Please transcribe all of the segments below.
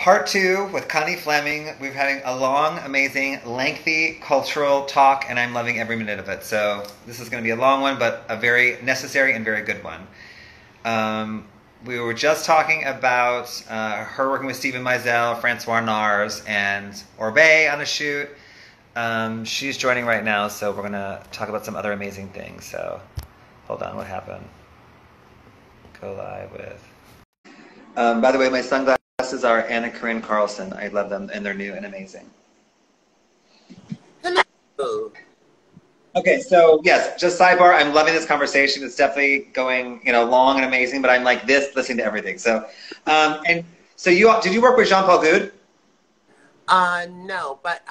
Part two with Connie Fleming. We're having a long, amazing, lengthy cultural talk, and I'm loving every minute of it. So this is going to be a long one, but a very necessary and very good one. We were just talking about her working with Stephen Meisel, Francois Nars, and Orbe on a shoot. She's joining right now, so we're going to talk about some other amazing things. So hold on, what happened? Go live with... by the way, my sunglasses are Anna Corinne Carlson. I love them, and they're new and amazing. Hello. Okay, so yes, just sidebar. I'm loving this conversation. It's definitely going, long and amazing. But I'm like this, listening to everything. So, and so did you work with Jean-Paul Goude? No, but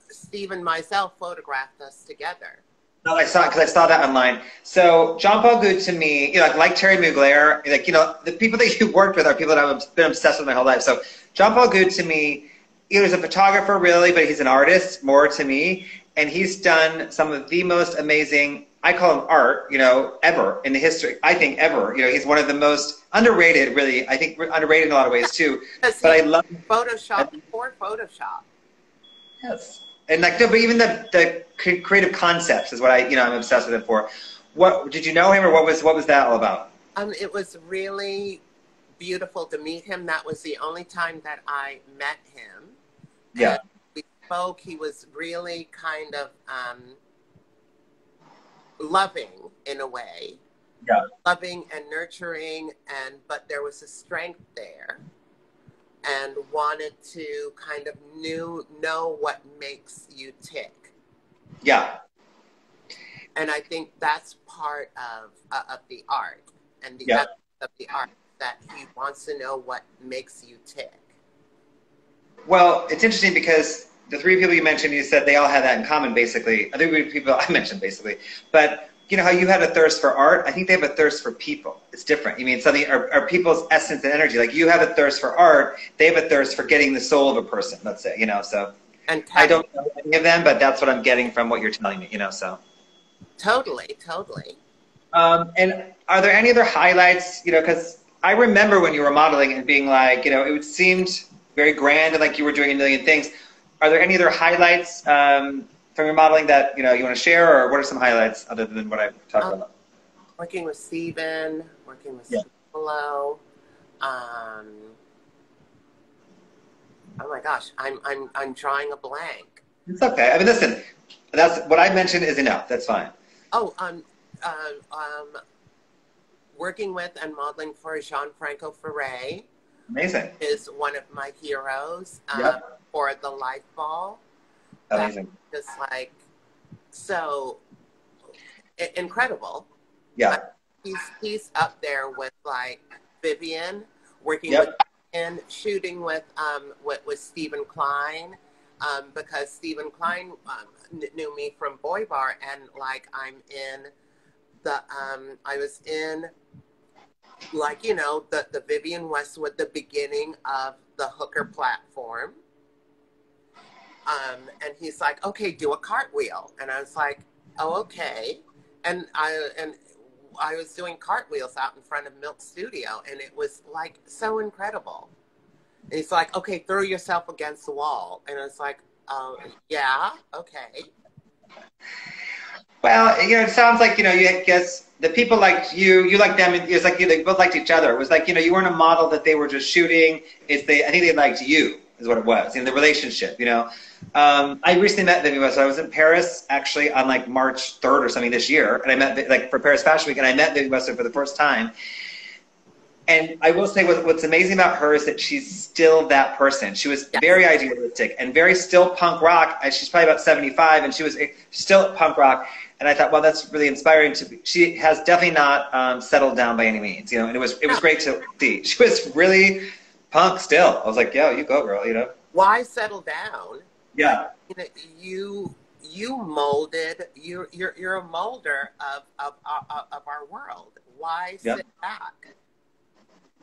Stephen Meisel photographed us together. No, I saw it because I saw that online. So Jean-Paul Goude to me, like Terry Mugler, the people that you worked with are people that I've been obsessed with my whole life. So Jean-Paul Goude to me, he was a photographer really, but he's an artist more to me. And he's done some of the most amazing, I call him art, ever in the history. I think ever. He's one of the most underrated, really. I think underrated in a lot of ways too. But I love Photoshop before Photoshop. Yes. And but even the creative concepts is what I'm obsessed with him for. What did you know him, or what was that all about? It was really beautiful to meet him. That was the only time that I met him. Yeah. And we spoke. He was really kind of loving in a way. Yeah. Loving and nurturing, but there was a strength there. And wanted to kind of know what makes you tick. Yeah. And I think that's part of the art, and the yeah. essence of the art, that he wants to know what makes you tick. Well, it's interesting because the three people you mentioned, you said they all had that in common, basically. The three people I mentioned, basically. But you know how you had a thirst for art? I think they have a thirst for people. It's different. You mean something, or people's essence and energy. Like you have a thirst for art, they have a thirst for getting the soul of a person, let's say, so. And I don't know any of them, but that's what I'm getting from what you're telling me, so. Totally. And are there any other highlights, because I remember when you were modeling and being like, it seemed very grand and like you were doing a million things. Are there any other highlights from your modeling that you want to share, or what are some highlights other than what I've talked about? Working with Steven, working with Solo. Oh my gosh, I'm drawing a blank. It's okay. I mean, listen, that's what I mentioned is enough. That's fine. Oh, working with and modeling for Gianfranco Ferré. Amazing. Is one of my heroes for the Life Ball. Amazing. Just like so incredible. Yeah. He's up there with like Vivian, working with and shooting with Stephen Klein, because Stephen Klein knew me from Boy Bar, and like I'm in the I was in like the Vivian Westwood, the beginning of the Hooker platform. And he's like, okay, do a cartwheel. And I was like, oh, okay. And I was doing cartwheels out in front of Milk Studio, and it was like so incredible. And he's like, okay, throw yourself against the wall. And I was like, yeah, okay. Well, it sounds like, I guess the people liked you, you liked them, it's like they both liked each other. It was like, you weren't a model that they were just shooting. I think they liked you, is what it was, in the relationship, I recently met Vivian Westwood. I was in Paris, actually, on like March 3rd or something this year, and I met, for Paris Fashion Week, and I met Vivian Westwood for the first time. And I will say what's amazing about her is that she's still that person. She was very idealistic and very still punk rock. She's probably about 75, and she was still punk rock. And I thought, well, that's really inspiring to be. She has definitely not settled down by any means, and it was great to see. She was really punk still. I was like, yo, you go, girl, Why settle down? Yeah. You molded. You're a molder of our world. Why sit back?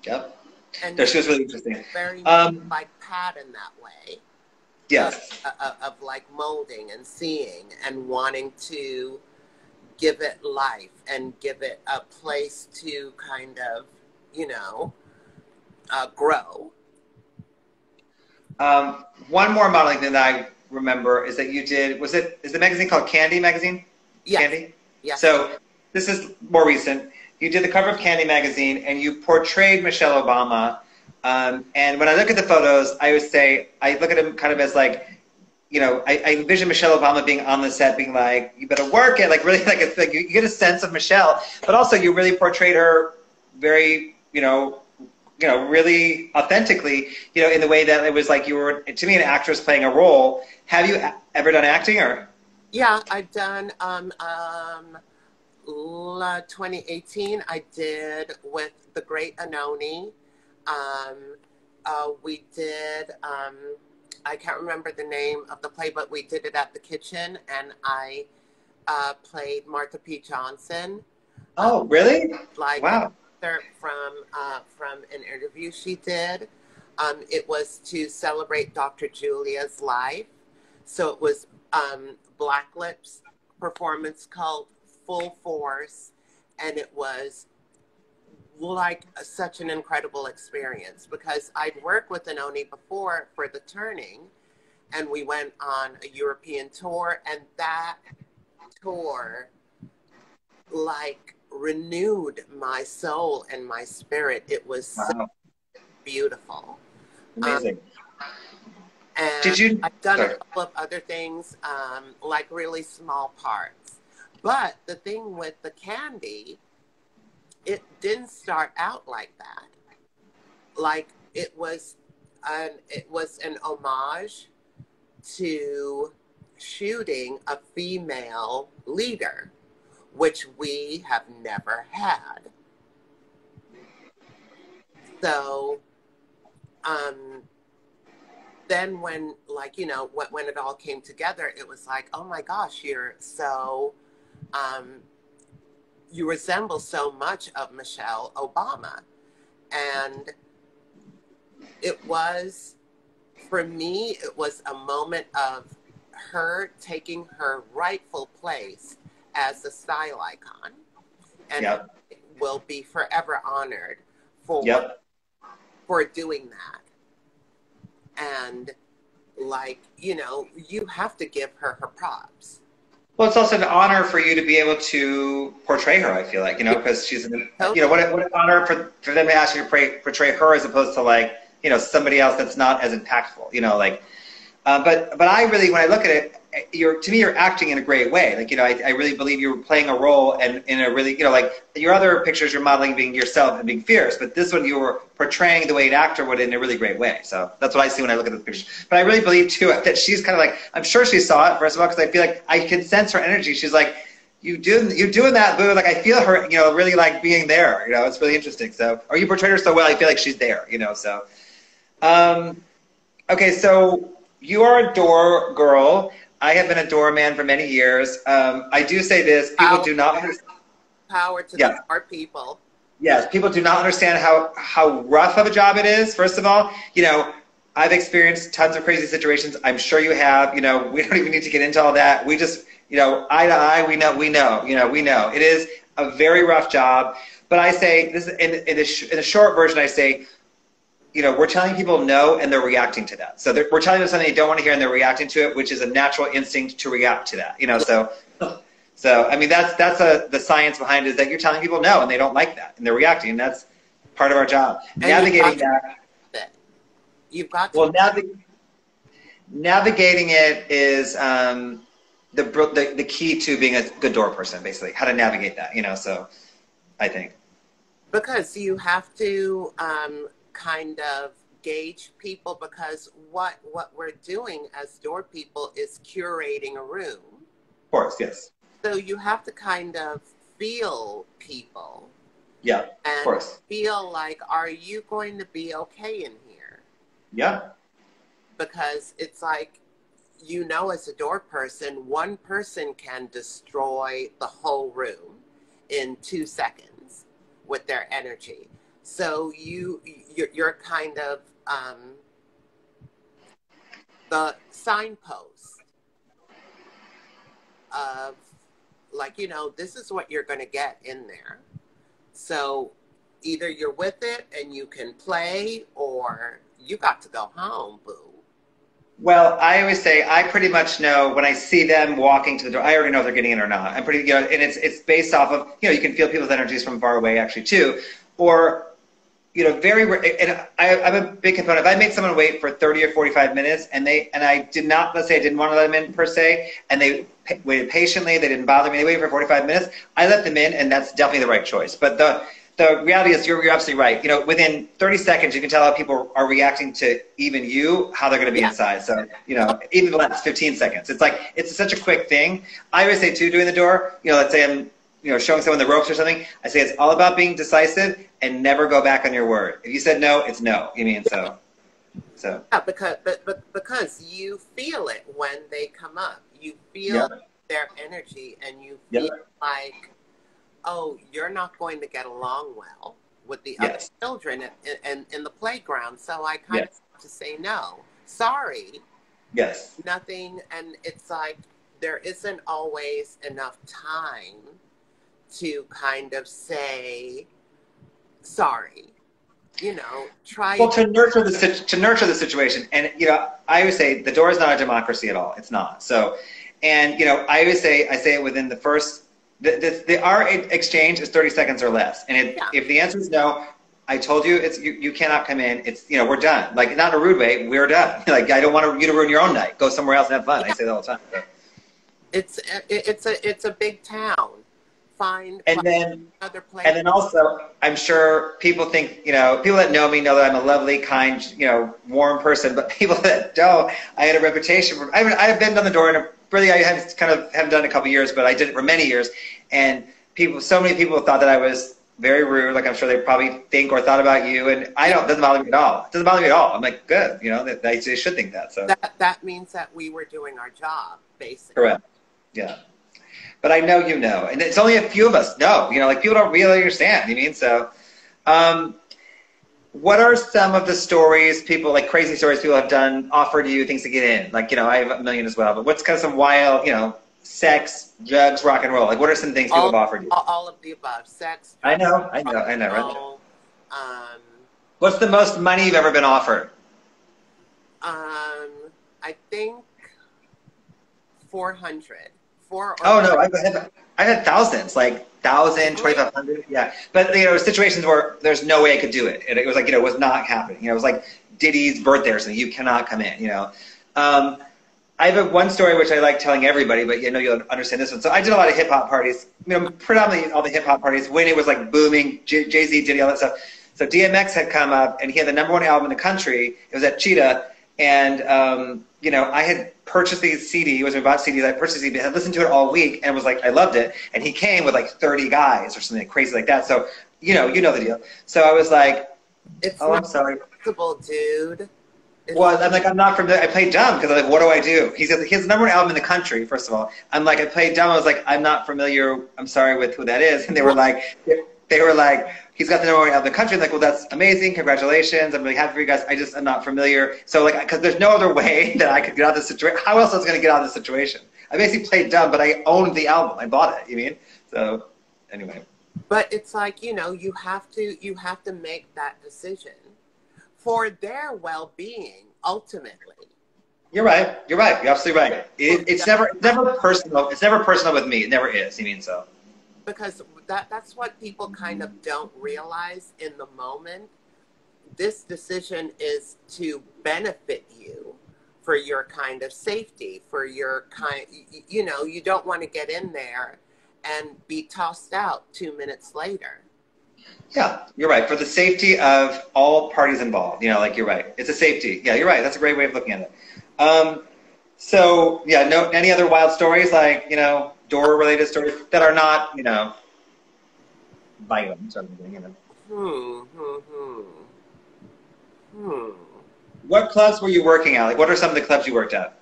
Yep. And she was really interesting. Very like Pat in that way. Yes. Of like molding and seeing and wanting to give it life and give it a place to kind of, grow. One more modeling thing that I remember is that you did, is the magazine called Candy Magazine? Yes. Candy? Yes. So this is more recent. You did the cover of Candy Magazine and you portrayed Michelle Obama. And when I look at the photos, I would say, I look at them kind of as like, you know, I envision Michelle Obama being on the set being like, you better work it. Like really, like it's like you get a sense of Michelle, but also you really portrayed her very, really authentically, in the way that it was like you were, to me, an actress playing a role. Have you ever done acting or? Yeah, I've done 2018. I did with the great Anoni. We did. I can't remember the name of the play, but we did it at the kitchen, and I played Martha P. Johnson. Oh, really? Like wow. From an interview she did. It was to celebrate Dr. Julia's life. So it was Black Lips performance called Full Force, and it was like such an incredible experience because I'd worked with Anoni before for The Turning, and we went on a European tour, and that tour like renewed my soul and my spirit. It was so beautiful. Amazing. And did you? I've done a couple of other things, like really small parts. But the thing with the Candy, it didn't start out like that. Like it was an homage to shooting a female leader, which we have never had. So, then when, like, when it all came together, it was like, oh my gosh, you're so, you resemble so much of Michelle Obama. And it was, for me, it was a moment of her taking her rightful place as a style icon. And will be forever honored for doing that. And like, you have to give her her props. Well, it's also an honor for you to be able to portray her, I feel like, because she's, what an honor for them to ask you to portray her as opposed to like, somebody else that's not as impactful, but I really, when I look at it, to me, you're acting in a great way. Like, I really believe you're playing a role and in a really, like your other pictures, you're modeling being yourself and being fierce, but this one you were portraying the way an actor would in a really great way. So that's what I see when I look at the pictures. But I really believe too that she's kind of like, I'm sure she saw it first of all, because I feel like I can sense her energy. She's like, you're doing that, boo. Like I feel her, really like being there. It's really interesting. So, or you portrayed her so well, I feel like she's there. So, okay, so you are a door girl. I have been a doorman for many years. I do say this, people do not understand. Power to the door people. Yes, people do not understand how rough of a job it is, first of all. I've experienced tons of crazy situations. I'm sure you have. We don't even need to get into all that. We just, eye to eye, we know. It is a very rough job. But I say, this in the short version, I say, we're telling people no, and they're reacting to that. So we're telling them something they don't want to hear, and they're reacting to it, which is a natural instinct to react to that. So I mean, that's the science behind it, is that you're telling people no, and they don't like that, and they're reacting. And that's part of our job. And navigating that. You've got to. Well, navigating it is the key to being a good door person, basically. How to navigate that, So I think because you have to. Kind of gauge people, because what we're doing as door people is curating a room. Of course, yes. So you have to kind of feel people. Yeah, and of course. Feel like, are you going to be okay in here? Yeah. Because it's like, as a door person, one person can destroy the whole room in 2 seconds with their energy. So you're kind of the signpost of like, this is what you're going to get in there. So either you're with it and you can play, or you got to go home, boo. Well, I always say I pretty much know when I see them walking to the door. I already know if they're getting in or not. I'm pretty, and it's based off of, you can feel people's energies from far away actually too, or and I'm a big component. If I made someone wait for 30 or 45 minutes and I did not, let's say I didn't want to let them in per se, and they waited patiently, they didn't bother me, they waited for 45 minutes, I let them in, and that's definitely the right choice. But the reality is you're absolutely right. Within 30 seconds, you can tell how people are reacting to even you, how they're going to be inside. So, even less, 15 seconds. It's like, it's such a quick thing. I always say too, doing the door, let's say I'm, showing someone the ropes or something, I say it's all about being decisive and never go back on your word. If you said no, it's no. So. Yeah, because you feel it when they come up. You feel their energy, and you feel like, oh, you're not going to get along well with the other children in the playground. So I kind of have to say no. Sorry. Yes. Nothing. And it's like there isn't always enough time to kind of say sorry. Try. Well, to nurture the situation, and I always say the door is not a democracy at all. It's not. So, and I always say I say it within the first. Our exchange is 30 seconds or less, and if the answer is no, I told you it's you cannot come in. It's we're done. Like, not in a rude way. We're done. Like, I don't want you to ruin your own night. Go somewhere else and have fun. I say that all the time. So. It's a big town. Find another place. And then also, I'm sure people think, people that know me know that I'm a lovely, kind, warm person. But people that don't, I had a reputation for. I've been on the door, and really, I haven't done it a couple years, but I did it for many years. And so many people thought that I was very rude. Like, I'm sure they probably think or thought about you, and it doesn't bother me at all. It doesn't bother me at all. I'm like, good, they should think that. So that means that we were doing our job, basically. Correct. Yeah. But I know and it's only a few of us know. Like, people don't really understand. So, what are some of the stories like crazy stories people have done, offered you things to get in? Like, I have a million as well. But what's kind of some wild, sex, drugs, rock and roll? Like, what are some things people have offered you? All of the above. Sex. Drugs, I know. Right? What's the most money you've ever been offered? I think 400. Oh no, I've had thousands, like 1,000, 2,500, yeah. But situations where there's no way I could do it, and it was like it was not happening. It was like Diddy's birthday or something. You cannot come in. I have one story which I like telling everybody, but you'll understand this one. So I did a lot of hip hop parties, predominantly all the hip hop parties when it was like booming, Jay-Z, Diddy, all that stuff. So DMX had come up, and he had the #1 album in the country. It was at Cheetah, and I had purchased the CD. It was about CDs. I purchased the CD. I had listened to it all week, and was like, I loved it. And he came with like 30 guys or something crazy like that. So you know the deal. So I was like, I'm sorry, possible, dude. Well, I'm like, I'm not from there. I played dumb because I'm like, what do I do? He said his #1 album in the country. First of all, I'm like, I played dumb. I was like, I'm not familiar. I'm sorry with who that is. And they were like, he's got the #1 album in the country. I'm like, well, that's amazing. Congratulations. I'm really happy for you guys. I'm not familiar. So like, because there's no other way that I could get out of this situation. How else was I going to get out of this situation? I basically played dumb, but I owned the album. I bought it. You mean? So anyway. But it's like, you have to make that decision for their well-being, ultimately. You're right. You're absolutely right. It's never personal. It's never personal with me. It never is. You mean so? Because that's what people kind of don't realize in the moment. This decision is to benefit you for your kind of safety, for your kind, you don't want to get in there and be tossed out 2 minutes later. Yeah, you're right. For the safety of all parties involved, like you're right. It's a safety. Yeah, you're right. That's a great way of looking at it. So yeah, any other wild stories like, door related stories that are not, violent or anything, What clubs were you working at? Like, what are some of the clubs you worked at?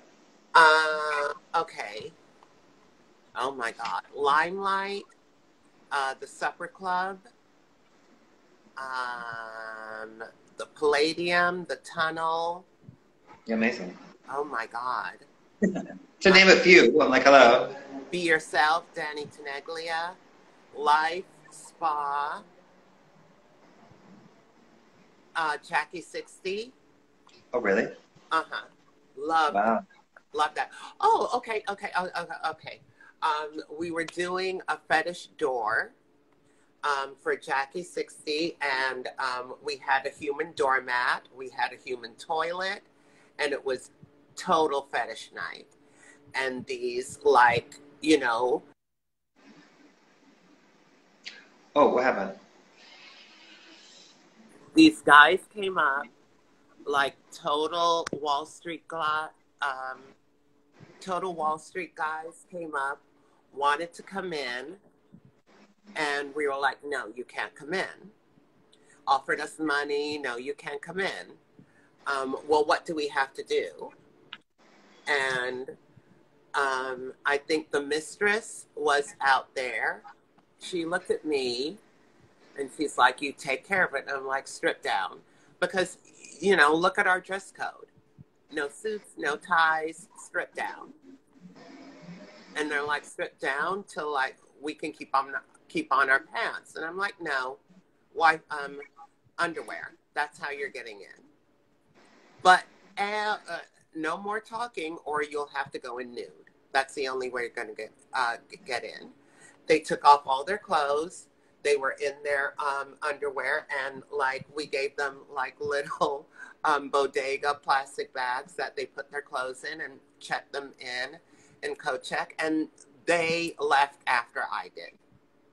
Okay. Oh my God. Limelight, the Supper Club, the Palladium, the Tunnel. Yeah, amazing. Oh my God. To name a few, I'm like, hello. Be Yourself, Danny Tenaglia, Life, Spa, Jackie 60. Oh, really? Uh-huh. Love, Wow. love that. Oh, okay, okay, okay. We were doing a fetish door for Jackie 60, and we had a human doormat, we had a human toilet, and it was total fetish night. And these, like, you know, Oh, what happened? these guys came up, like total Wall Street guys came up, wanted to come in, and we were like, no, you can't come in. Offered us money, no, you can't come in. Well, what do we have to do? And I think the mistress was out there. She looked at me and she's like, you take care of it. And I'm like, strip down. Because, you know, look at our dress code. No suits, no ties, strip down. And they're like, strip down till like we can keep on our pants. And I'm like, no, why underwear. That's how you're getting in. But no more talking, or you'll have to go in nude. That's the only way you're going to get in. They took off all their clothes. They were in their underwear, and like we gave them like little bodega plastic bags that they put their clothes in and checked them in code check, and they left after I did.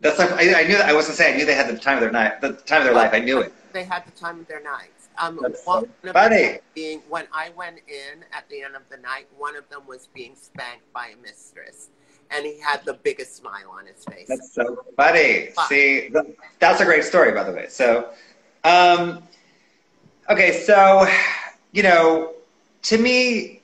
That's like I knew that. I wasn't saying I knew they had the time of their night, the time of their life. I knew it. They had the time of their nights. That's One so of funny. them being, when I went in at the end of the night, one of them was being spanked by a mistress, and he had the biggest smile on his face. That's so funny. See, that's a great story, by the way. So, okay, so, you know, to me,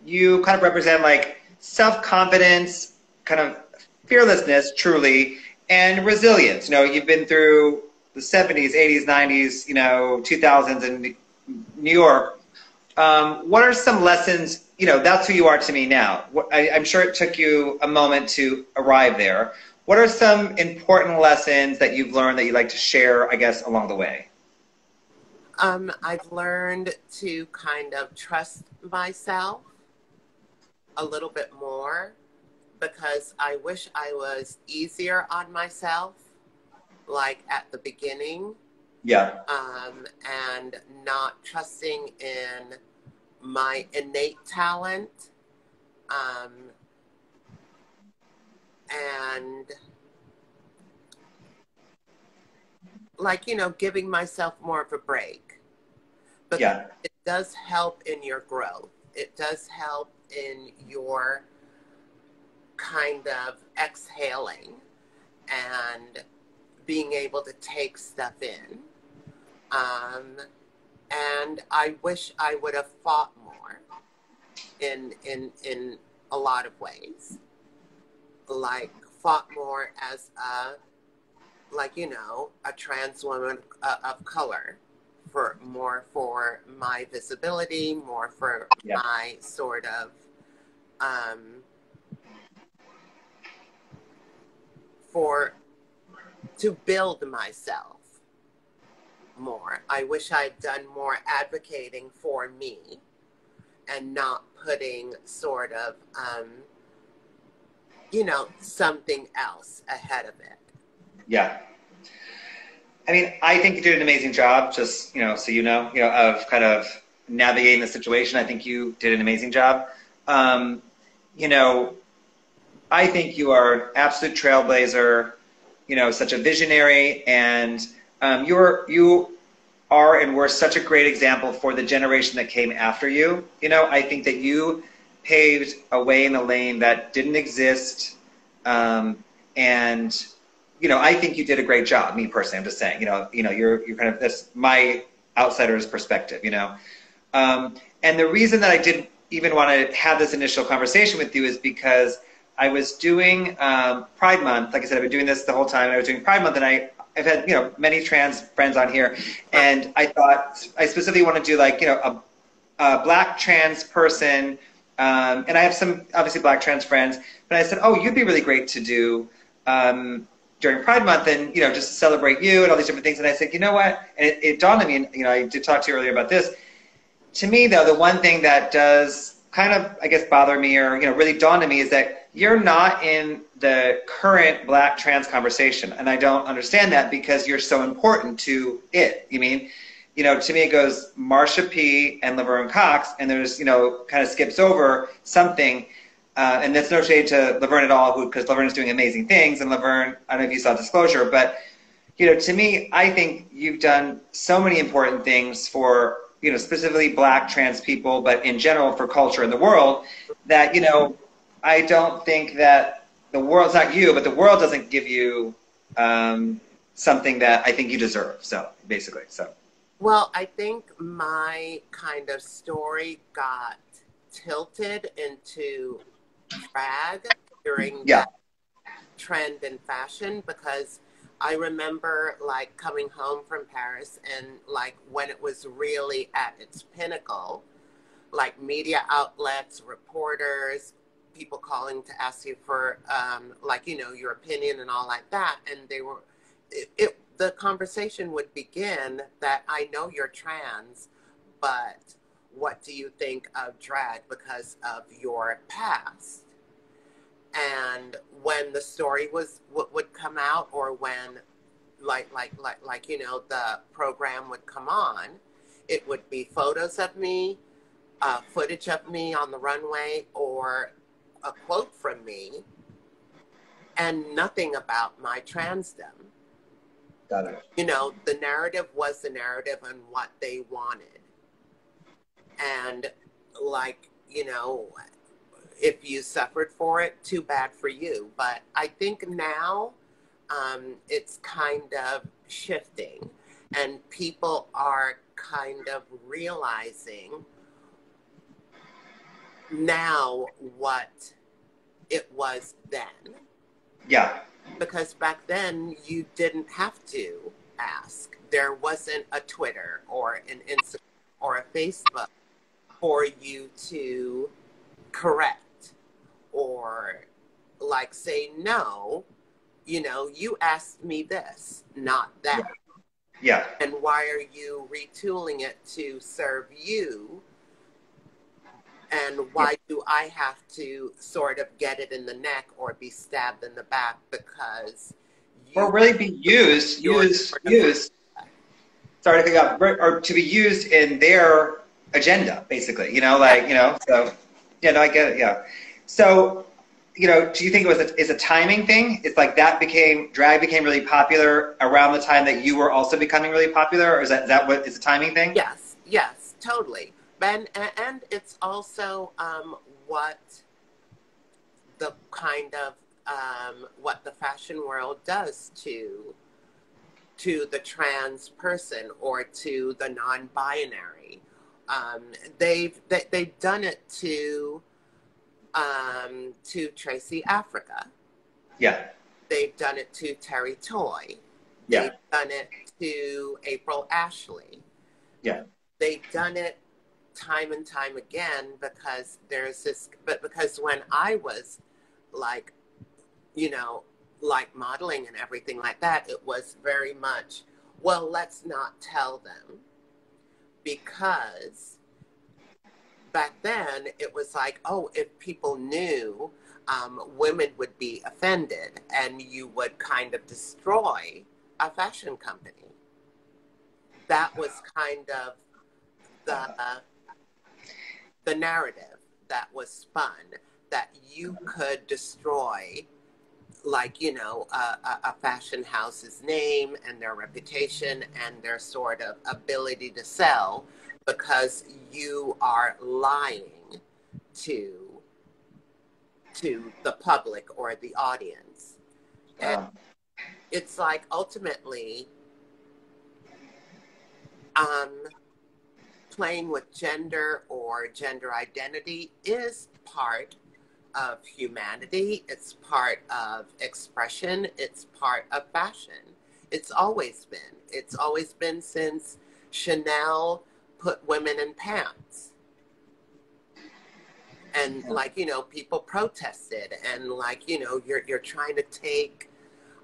you kind of represent like self-confidence, kind of fearlessness, truly, and resilience. You know, you've been through the 70s, 80s, 90s, you know, 2000s in New York. What are some lessons, you know, that's who you are to me now. I'm sure it took you a moment to arrive there. What are some important lessons that you've learned that you'd like to share, I guess, along the way? I've learned to kind of trust myself a little bit more, because I wish I was easier on myself, like at the beginning. Yeah. And not trusting in my innate talent. And like, you know, giving myself more of a break. But yeah. It does help in your growth. It does help in your kind of exhaling and being able to take stuff in. And I wish I would have fought more in a lot of ways. Like fought more as a, like, you know, a trans woman of color, for my visibility, more for my sort of to build myself more. I wish I'd done more advocating for me and not putting sort of, you know, something else ahead of it. Yeah. I mean, I think you did an amazing job, just, you know, so you know, of kind of navigating the situation. I think you did an amazing job. You know, I think you are an absolute trailblazer, you know, such a visionary, and you are and were such a great example for the generation that came after you. You know, I think that you paved a way in a lane that didn't exist, and you know, I think you did a great job. Me personally, I'm just saying. You know, you're kind of, that's my outsider's perspective. You know, and the reason that I didn't even want to have this initial conversation with you is because I was doing Pride Month. Like I said, I've been doing this the whole time, and I was doing Pride Month, and I've had, you know, many trans friends on here, and I thought I specifically want to do, like, you know, a black trans person, and I have some obviously black trans friends, but I said, oh, you'd be really great to do during Pride Month, and, you know, just to celebrate you and all these different things. And I said, you know what? And it dawned on me, and, you know, I did talk to you earlier about this. to me, though, the one thing that does kind of, I guess, bother me or, really dawn on me is that you're not in the current Black trans conversation. And I don't understand that because you're so important to it. You mean, to me it goes Marsha P. and Laverne Cox, and there's, kind of skips over something. And that's no shade to Laverne at all, because Laverne is doing amazing things. And Laverne, I don't know if you saw Disclosure, but, to me, I think you've done so many important things for, specifically Black trans people, but in general for culture in the world, that, I don't think that the world's not you, but the world doesn't give you something that I think you deserve. So basically, so. Well, I think my kind of story got tilted into drag during that trend in fashion, because I remember like coming home from Paris and like when it was really at its pinnacle, like media outlets, reporters, people calling to ask you for your opinion and all like that. And they were, the conversation would begin that I know you're trans, but what do you think of drag because of your past? And when the story would come out, or when the program would come on, it would be photos of me, footage of me on the runway, or a quote from me, and nothing about my transdom. Got it. The narrative was the narrative and what they wanted. And if you suffered for it, too bad for you. But I think now it's kind of shifting, and people are kind of realizing now what it was then. Yeah. Because back then you didn't have to ask. There wasn't a Twitter or an Instagram or a Facebook for you to correct or like say, no, you asked me this, not that. Yeah. And why are you retooling it to serve you? And why do I have to sort of get it in the neck or be stabbed in the back because you... Or really be used. Sorry to pick up. Or to be used in their agenda, basically. So, yeah, no, I get it, yeah. So, do you think it's a timing thing? It's like drag became really popular around the time that you were also becoming really popular? Or is that what, is a timing thing? Yes, totally. And it's also what the kind of what the fashion world does to the trans person or to the non-binary. They've done it to Tracy Africa. Yeah. They've done it to Terry Toy. Yeah. They've done it to April Ashley. Yeah. They've done it time and time again because because when I was like modeling and everything like that, it was very much, well, let's not tell them, because back then it was like, oh, if people knew, women would be offended and you would kind of destroy a fashion company. That was kind of the narrative that was spun, that you could destroy a fashion house's name and their reputation and their sort of ability to sell because you are lying to the public or the audience. And it's like ultimately playing with gender or gender identity is part of humanity. It's part of expression. It's part of fashion. It's always been. It's always been since Chanel put women in pants. And people protested and you're trying to take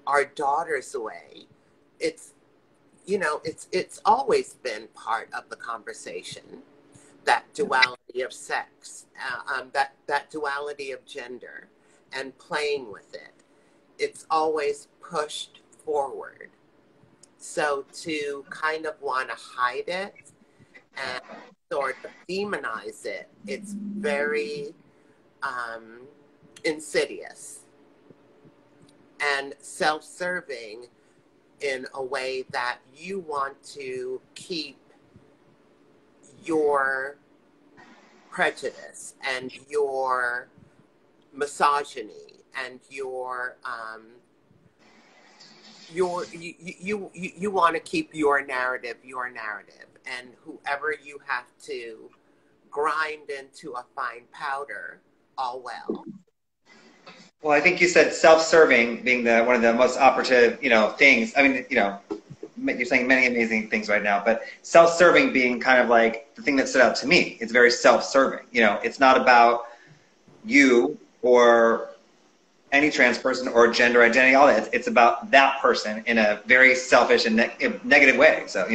our daughters away. It's always been part of the conversation. that duality of sex, that duality of gender, and playing with it. It's always pushed forward. So to kind of want to hide it and sort of demonize it, it's very insidious and self-serving in a way that you want to keep your prejudice and your misogyny and your you want to keep your narrative, and whoever you have to grind into a fine powder, all well. Well, I think you said self-serving being one of the most operative, things. I mean, you're saying many amazing things right now, but self-serving being kind of like the thing that stood out to me. It's very self-serving. It's not about you or any trans person or gender identity, all that. It's about that person in a very selfish and negative way. So,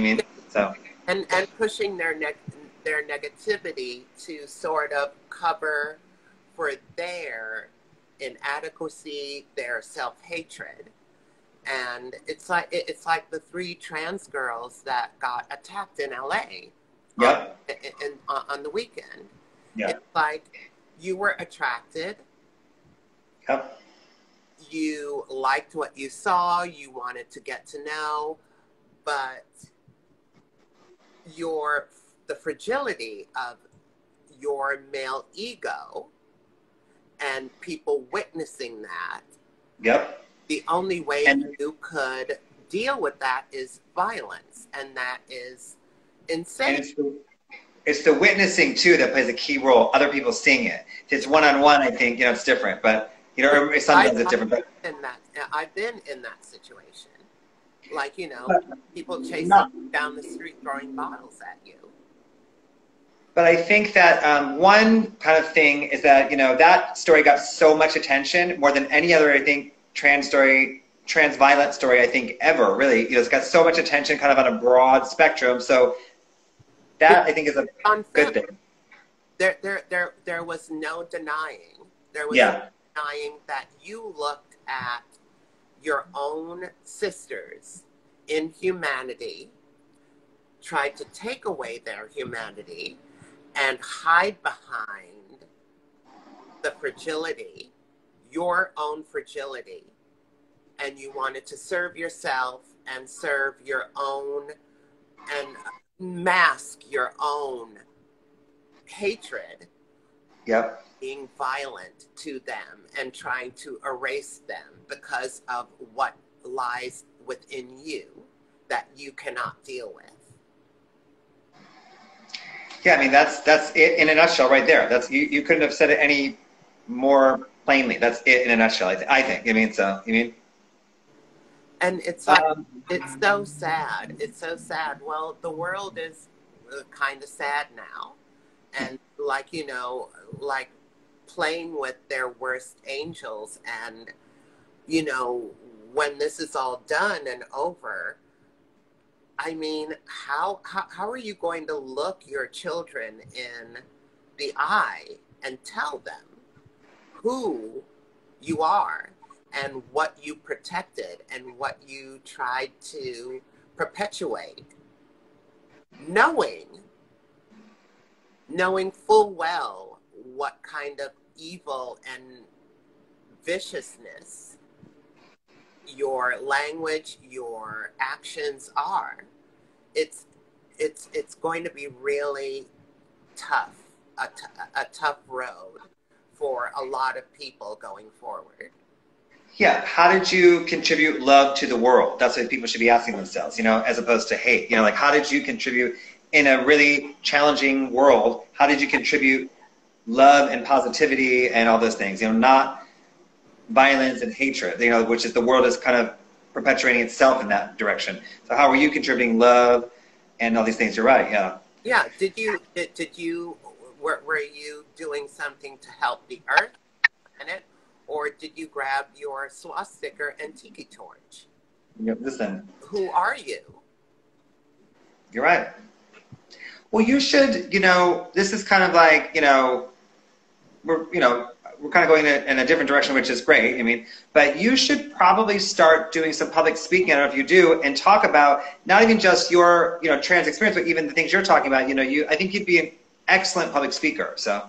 And pushing their negativity to sort of cover for their inadequacy, their self-hatred. And it's like the 3 trans girls that got attacked in LA on the weekend. Yeah. It's like you were attracted. Yep. You liked what you saw, you wanted to get to know, but the fragility of your male ego and people witnessing that. Yep. The only way you could deal with that is violence, and that is insane. And it's the witnessing too that plays a key role. Other people seeing it. If it's one-on-one, I think it's different, but sometimes it's different. I've been in that situation. Like, people chasing you down the street throwing bottles at you. But I think that one kind of thing is that, that story got so much attention, more than any other, I think, trans violent story, I think, ever, really. It's got so much attention kind of on a broad spectrum. So that, I think, is a good thing. There was no denying. There was no denying that you looked at your own sisters in humanity, tried to take away their humanity, and hide behind the fragility, your own fragility, and you wanted to serve yourself and serve your own and mask your own hatred. Yep. Being violent to them and trying to erase them because of what lies within you that you cannot deal with. Yeah, I mean, that's it in a nutshell right there. You couldn't have said it any more plainly. That's it in a nutshell, I think. And it's like, it's so sad. It's so sad. Well, the world is kind of sad now. And like playing with their worst angels. And, when this is all done and over, I mean, how are you going to look your children in the eye and tell them who you are and what you protected and what you tried to perpetuate, knowing full well what kind of evil and viciousness your language, your actions are? It's going to be really tough, a tough road for a lot of people going forward. Yeah, how did you contribute love to the world? That's what people should be asking themselves, as opposed to hate. Like, how did you contribute in a really challenging world? How did you contribute love and positivity and all those things? Not violence and hatred, which is the world is kind of perpetuating itself in that direction. So how are you contributing love and all these things? You're right. Yeah. Yeah. Were you doing something to help the earth planet, or did you grab your swastika and tiki torch? Listen. Who are you? You're right. Well, you should, this is kind of like, we're kind of going in a different direction, which is great. I mean, but you should probably start doing some public speaking. I don't know if you do, and talk about not even just your, trans experience, but even the things you're talking about. I think you'd be an excellent public speaker. So.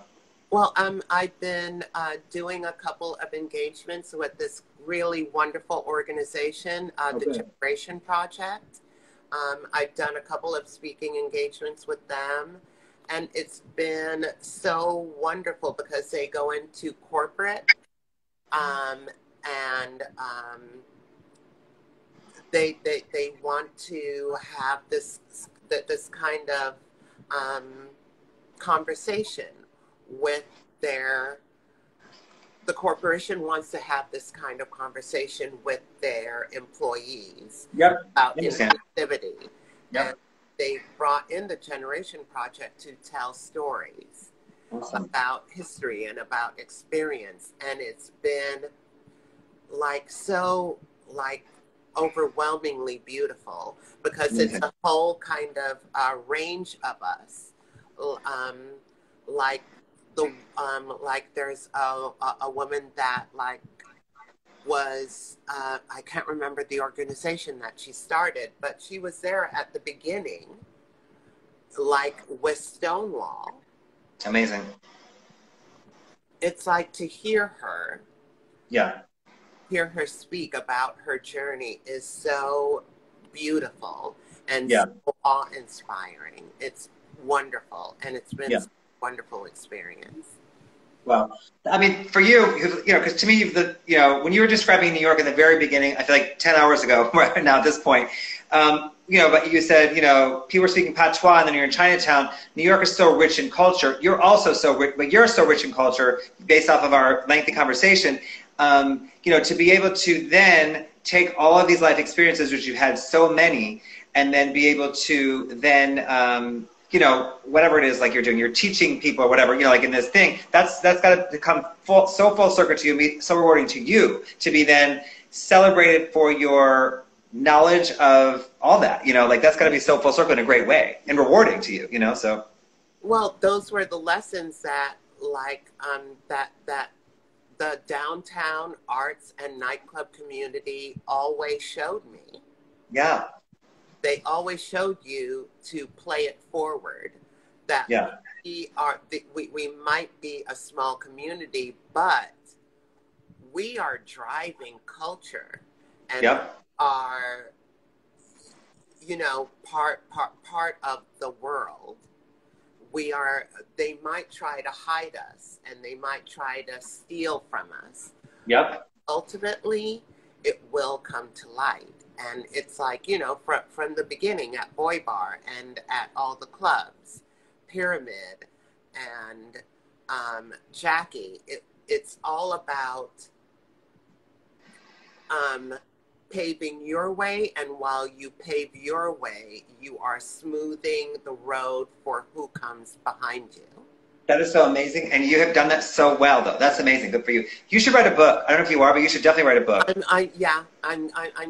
Well, I've been doing a couple of engagements with this really wonderful organization, the Generation Project. I've done a couple of speaking engagements with them, and it's been so wonderful because they go into corporate, and they want to have this kind of conversation with the corporation wants to have this kind of conversation with their employees about inclusivity. And they brought in the Generation Project to tell stories about history and about experience. And it's been so overwhelmingly beautiful because it's a whole kind of range of us. There's a woman that was I can't remember the organization that she started, but she was there at the beginning, with Stonewall. Amazing. It's to hear her speak about her journey is so beautiful and so awe-inspiring. It's wonderful, and it's been wonderful experience. Well, I mean, for you, because to me, when you were describing New York in the very beginning, I feel like 10 hours ago, right now at this point, but you said, people were speaking patois, and then you're in Chinatown. New York is so rich in culture. You're also so rich, but you're so rich in culture based off of our lengthy conversation, to be able to then take all of these life experiences, which you've had so many, and then be able to then, whatever it is you're doing, you're teaching people or whatever, in this thing, that's got to become full circle to you, be so rewarding to you to be then celebrated for your knowledge of all that, that's got to be so full circle in a great way and rewarding to you, so. Well, those were the lessons that that the downtown arts and nightclub community always showed me. Yeah. They always showed you to play it forward, that we might be a small community, but we are driving culture and are, part of the world. They might try to hide us and they might try to steal from us. Yep. Ultimately, it will come to light. And it's from the beginning at Boy Bar and at all the clubs, Pyramid and Jackie, it's all about paving your way. And while you pave your way, you are smoothing the road for who comes behind you. That is so amazing, and you have done that so well, though. That's amazing. Good for you. You should write a book. I don't know if you are, but you should definitely write a book. I'm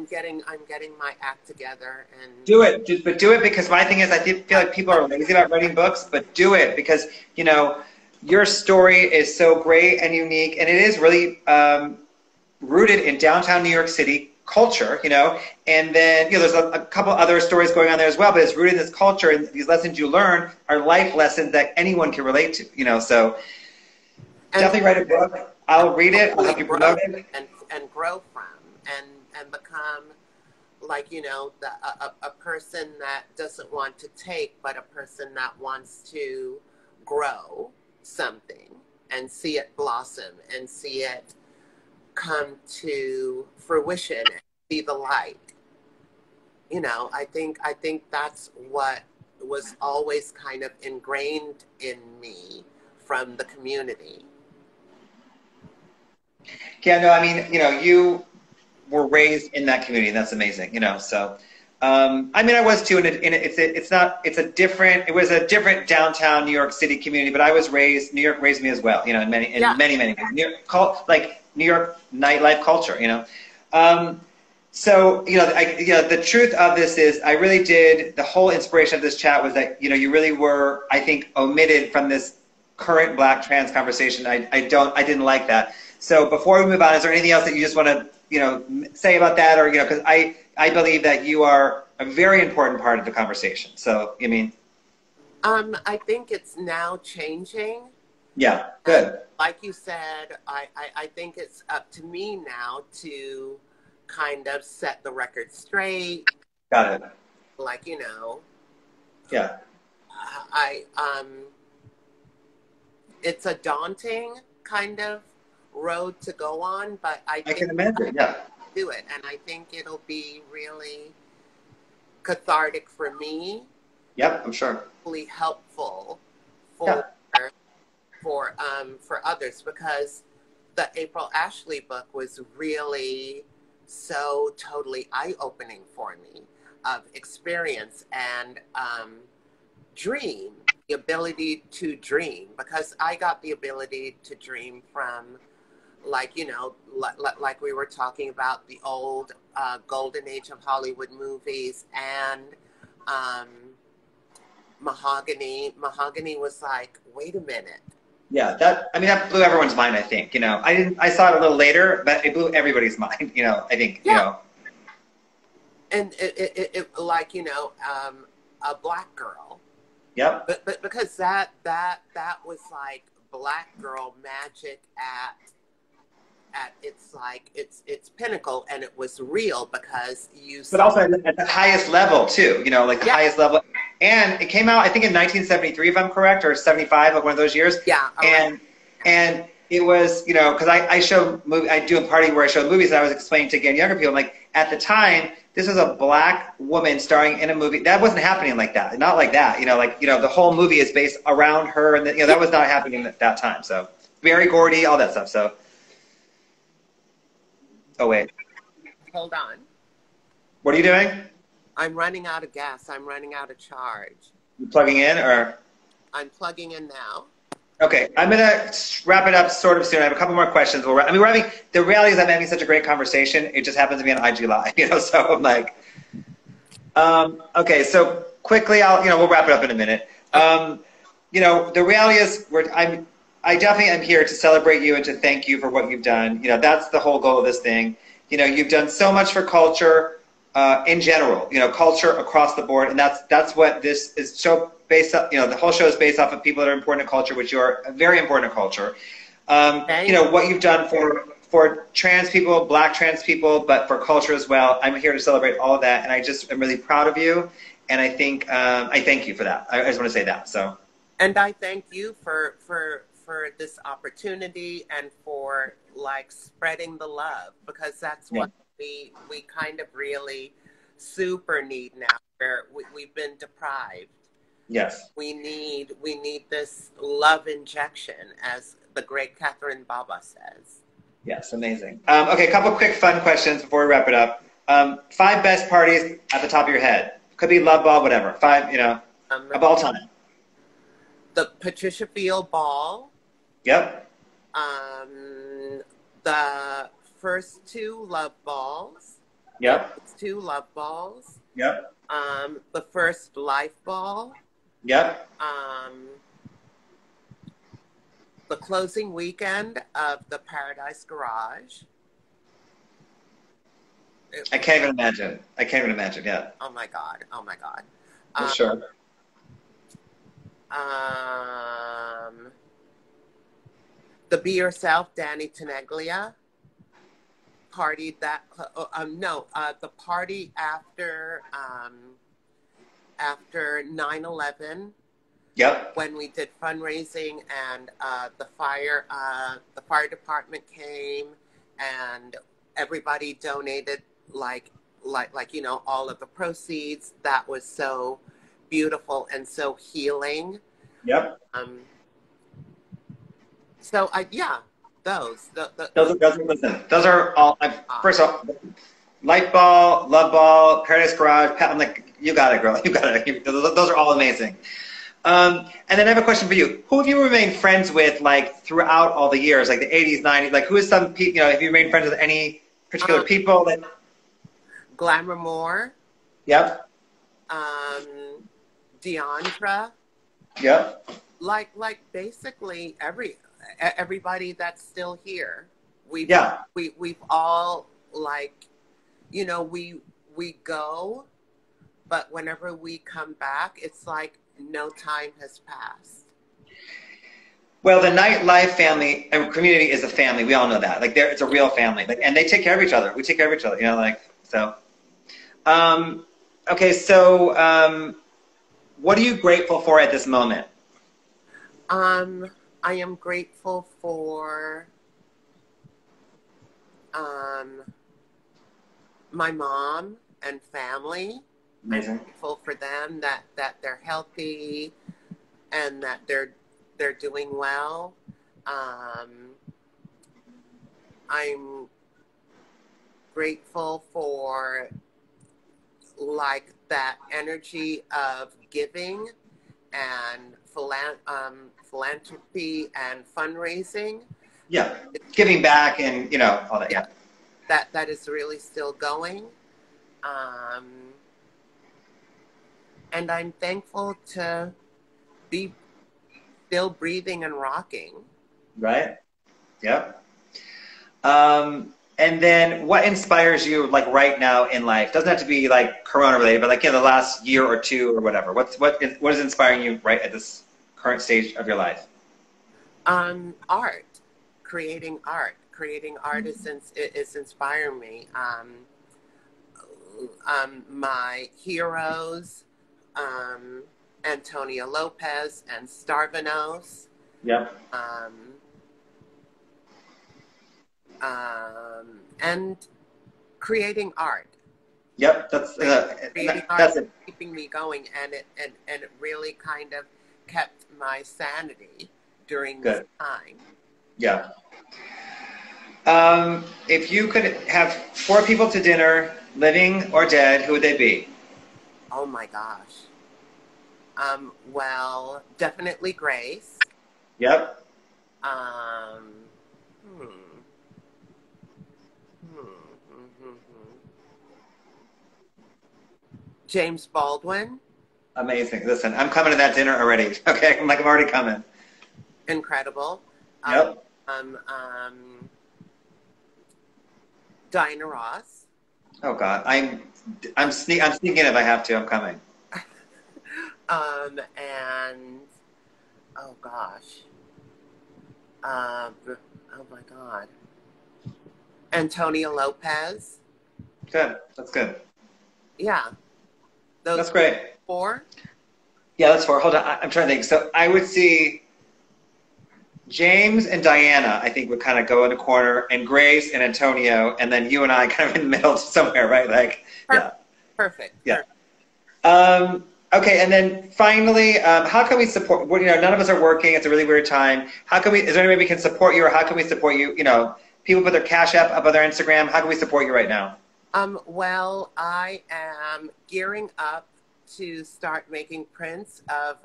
getting my act together and do it. But do it because my thing is, I feel like people are lazy about writing books, but do it because your story is so great and unique, and it is really rooted in downtown New York City culture, and then there's a couple other stories going on there as well, but it's rooted in this culture, and these lessons you learn are life lessons that anyone can relate to, so definitely write a book. I'll read it, I'll help you promote it and grow from and become a person that doesn't want to take, but a person that wants to grow something and see it blossom and see it come to fruition and see the light. I think that's what was always kind of ingrained in me from the community. Yeah, no, I mean, you were raised in that community, and that's amazing, so. I mean, I was too, and it was a different downtown New York City community, but New York raised me as well, in many ways. New York nightlife culture, So, the truth of this is I really did, the whole inspiration of this chat was that, you really were, I think, omitted from this current Black trans conversation. I didn't like that. So before we move on, is there anything else that you just want to, say about that? Or, because I believe that you are a very important part of the conversation. So, you mean? I think it's now changing. Yeah, good. Like you said, I think it's up to me now to kind of set the record straight. Got it. Like, Yeah. It's a daunting kind of road to go on, but I think can imagine, yeah. Do it, and I think it'll be really cathartic for me. Yep, I'm sure. Really helpful for others, because the April Ashley book was really so totally eye-opening for me, of experience and dream, the ability to dream, because I got the ability to dream from, like we were talking about, the old golden age of Hollywood movies, and Mahogany. Mahogany was like, wait a minute. Yeah, that blew everyone's mind, I think. I saw it a little later, but it blew everybody's mind, I think, yeah. And it like, a Black girl. Yep. But because that was like Black girl magic at its pinnacle, and it was real because But also at the highest level too, the highest level. And it came out, I think, in 1973, if I'm correct, or 75, like one of those years. Yeah. And it was, because I do a party where I show movies, and I was explaining to, again, younger people, like, at the time, this was a Black woman starring in a movie. That wasn't happening like that. Not like that. The whole movie is based around her, and that was not happening at that time. So, very Gordy, all that stuff. So, oh, wait. Hold on. What are you doing? I'm running out of gas. I'm running out of charge. You plugging in, or? I'm plugging in now. Okay. I'm going to wrap it up sort of soon. I have a couple more questions. The reality is I'm having such a great conversation. It just happens to be on IG Live, so I'm like, okay, so quickly, we'll wrap it up in a minute. The reality is I definitely am here to celebrate you and to thank you for what you've done. That's the whole goal of this thing. You've done so much for culture in general, culture across the board. And that's what this is based up, the whole show is based off of people that are important to culture, which you are very important to culture. What you've done for trans people, Black trans people, but for culture as well. I'm here to celebrate all of that. And I just am really proud of you. And I think, I thank you for that. I just want to say that, so. And I thank you for this opportunity and for like spreading the love, because that's what we kind of really super need now, where we've been deprived. Yes. We need this love injection, as the great Catherine Baba says. Yes, amazing. Okay, a couple quick fun questions before we wrap it up. 5 best parties at the top of your head. Could be Love Ball, whatever. 5, of all time. The Patricia Field Ball. Yep. The first 2 Love Balls. Yep. 2 Love Balls. Yep. The first Life Ball. Yep. The closing weekend of the Paradise Garage. I can't even imagine. Yeah. Oh my God. For sure. The Be Yourself, Danny Tenaglia. Party that, the party after 9/11. Yep. When we did fundraising, and the fire department came, and everybody donated all of the proceeds. That was so beautiful and so healing. Yep. Those are all. First off, Light Ball, Love Ball, Paradise Garage. I'm like, you got it, girl. You got it. Those are all amazing. And then I have a question for you. Who have you remained friends with, like, throughout all the years, like the 80s, 90s? Like, who is some people, have you remained friends with any particular people? Glamour Moore. Yep. Deandra. Yep. Like basically everybody that's still here. We've all, like, you know, we go, but whenever we come back, it's like no time has passed. Well, the nightlife family and community is a family. We all know that. Like, it's a real family. Like, and they take care of each other. We take care of each other. You know, like, so. Okay, so what are you grateful for at this moment? I am grateful for my mom and family. Amazing. I'm grateful for them that they're healthy and that they're doing well. I'm grateful for, like, that energy of giving and philanthropy and fundraising. Yeah, giving back and, you know, all that. Yeah. That is really still going. And I'm thankful to be still breathing and rocking. Right. Yep. And then what inspires you, like, right now in life? Doesn't have to be like Corona related, but like, you know, the last year or two or whatever. What is inspiring you right at this current stage of your life? Art, creating art is inspiring me. My heroes, Antonio Lopez and Starvanos. Yep. And creating art. Yep, that's keeping me going, and it really kind of kept my sanity during this time. Yeah. If you could have 4 people to dinner, living or dead, who would they be? Oh my gosh. Well, definitely Grace. Yep. James Baldwin. Amazing. Listen, I'm coming to that dinner already. Okay, I'm already coming. Incredible. Yep. Diana Ross. Oh God, I'm sneaking if I have to. I'm coming. And oh gosh. Oh my God. Antonio Lopez. Good. That's good. Yeah. That's great. 4? Yeah, that's 4. Hold on. I'm trying to think. So I would see James and Diana, I think, would kind of go in the corner, and Grace and Antonio, and then you and I kind of in the middle somewhere, right? Like, yeah. Perfect. Yeah. Okay, and then finally, how can we support, well, you know, none of us are working. It's a really weird time. How can we, is there any way we can support you, or how can we support you? You know, people put their Cash App up on their Instagram. How can we support you right now? Well, I am gearing up to start making prints of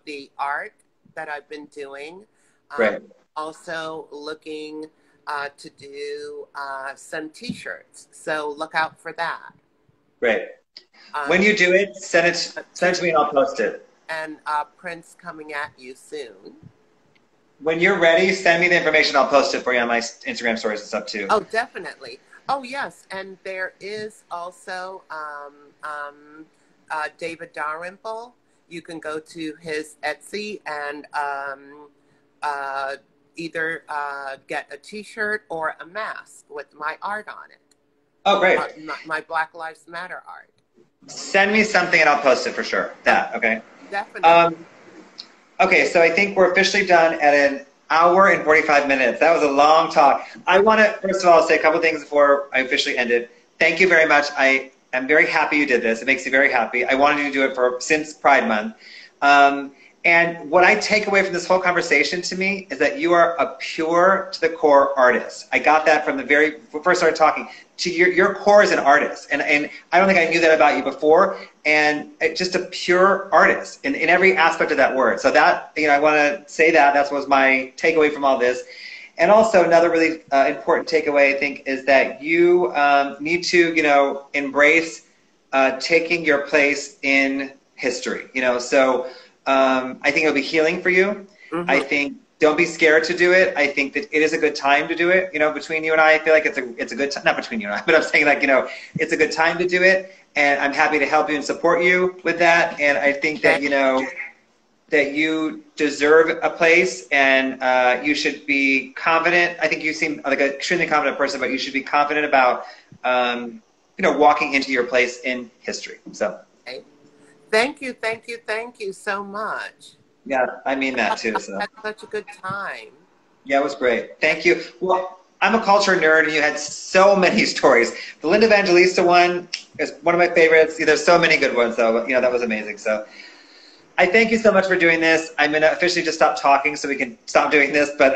the art that I've been doing. Great. Also looking to do some T-shirts, so look out for that. Great. When you do it, send it to me and I'll post it. And prints coming at you soon. When you're ready, send me the information. I'll post it for you on my Instagram stories and stuff too. Oh, definitely. Oh, yes. And there is also David Dalrymple. You can go to his Etsy and either get a T-shirt or a mask with my art on it. Oh, great. My Black Lives Matter art. Send me something and I'll post it for sure. Okay? Definitely. Okay, so I think we're officially done at an hour and 45 minutes. That was a long talk. I want to, first of all, say a couple things before I officially end it. Thank you very much. I am very happy you did this. It makes me very happy. I wanted you to do it since Pride Month. And what I take away from this whole conversation to me is that you are a pure to the core artist. I got that from the very first started talking. To your core is an artist. And I don't think I knew that about you before. And just a pure artist in every aspect of that word. So that, you know, I want to say that. That was my takeaway from all this. And also another really important takeaway, I think, is that you need to, you know, embrace taking your place in history. You know, so I think it'll be healing for you. Mm-hmm. I think don't be scared to do it. I think that it is a good time to do it. You know, between you and I feel like it's a good time. Not between you and I, but I'm saying, like, you know, it's a good time to do it. And I'm happy to help you and support you with that. And I think that, you know, that you deserve a place, and you should be confident. I think you seem like an extremely confident person, but you should be confident about, you know, walking into your place in history. So, thank you, thank you, thank you so much. Yeah, I mean that too. So. I had such a good time. Yeah, it was great. Thank you. Well, I'm a culture nerd, and you had so many stories. The Linda Evangelista one is one of my favorites. There's so many good ones, though. You know, that was amazing. So. I thank you so much for doing this. I'm going to officially just stop talking so we can stop doing this. But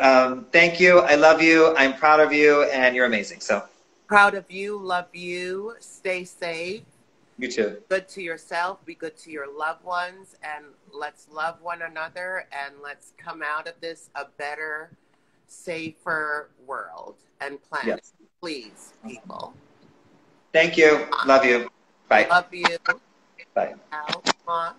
thank you. I love you. I'm proud of you. And you're amazing. So proud of you. Love you. Stay safe. You too. Be good to yourself. Be good to your loved ones. And let's love one another. And let's come out of this a better, safer world and planet. Yes. Please, people. Thank you. Love you. Bye. Love you. Bye. Out.